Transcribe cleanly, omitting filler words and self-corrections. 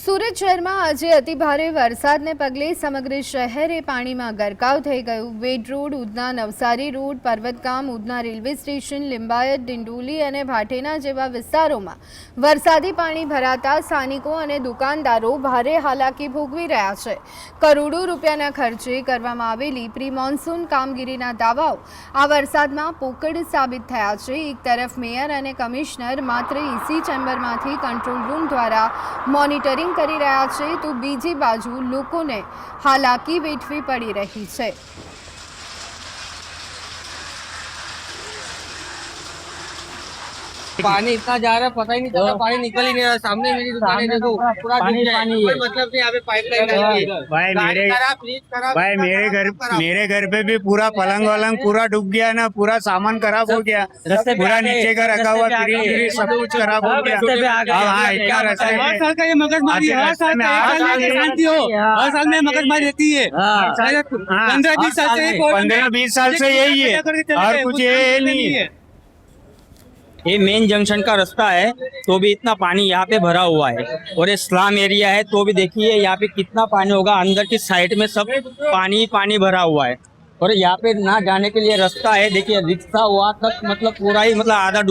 સુરત શહેરમાં આજે અતિભારે વરસાદને પગલે સમગ્ર શહેર પાણીમાં ગરકાવ થઈ ગયું। Ved road, Udhna Navsari road, Parvatgam, Udhna railway station, Limbayat, Dindoli અને ભાટેના જેવા વિસ્તારોમાં વરસાદી પાણી ભરાતા સ્થાનિકો અને દુકાનદારો ભારે હાલાકી ભોગવી રહ્યા છે। કરોડો રૂપિયાના ખર્ચે કરવામાં આવેલી પ્રી મોન્સૂન કામગીરીના દાવાઓ આ વરસાદમાં પોકળ સાબિત થયા છે। એક તરફ મેયર અને કમિશનર માત્ર એસી ચેમ્બરમાંથી કંટ્રોલ રૂમ દ્વારા મોનિટરિંગ કરી રહ્યા છે, તો બીજી બાજુ લોકોને હાલાકી વેઠવી પડી રહી છે। पानी इतना जा रहा है, पता ही नहीं चल रहा, पानी निकल ही नहीं रहा। सामने मेरी दुकान है, देखो पूरा पानी डूब गया है। पानी कोई है। मतलब नहीं, यहाँ पे पाइपलाइन डाली है। भाई गाड़ी मेरे खराब, फ्रिज खराब, भाई मेरे घर पे भी पूरा पलंग वलंग पूरा डूब गया ना, पूरा सामान खराब हो गया। रास्ते पे पूरा आ गए, नीचे का रखा हुआ रास्ते पे आ फ्रिज गए। व्रिज सब कुछ खराब हो गया। रास्ते पे आ गए। हाँ, इतना रास्ते में हर साल का ये मगजमारी है, हर साल में शांति हो, हर साल में मगजमारी रहती है। 15-20 साल से 15-20 साल से यही है और कुछ ये नहीं है। ये मेन जंक्शन का रास्ता है, तो भी इतना पानी यहाँ पे भरा हुआ है। और ये स्लम एरिया है, तो भी देखिए यहाँ पे कितना पानी होगा। अंदर की साइड में सब पानी ही पानी भरा हुआ है। और यहाँ पे ना जाने के लिए रास्ता है, देखिए रिक्शा वहाँ तक मतलब पूरा ही मतलब आधा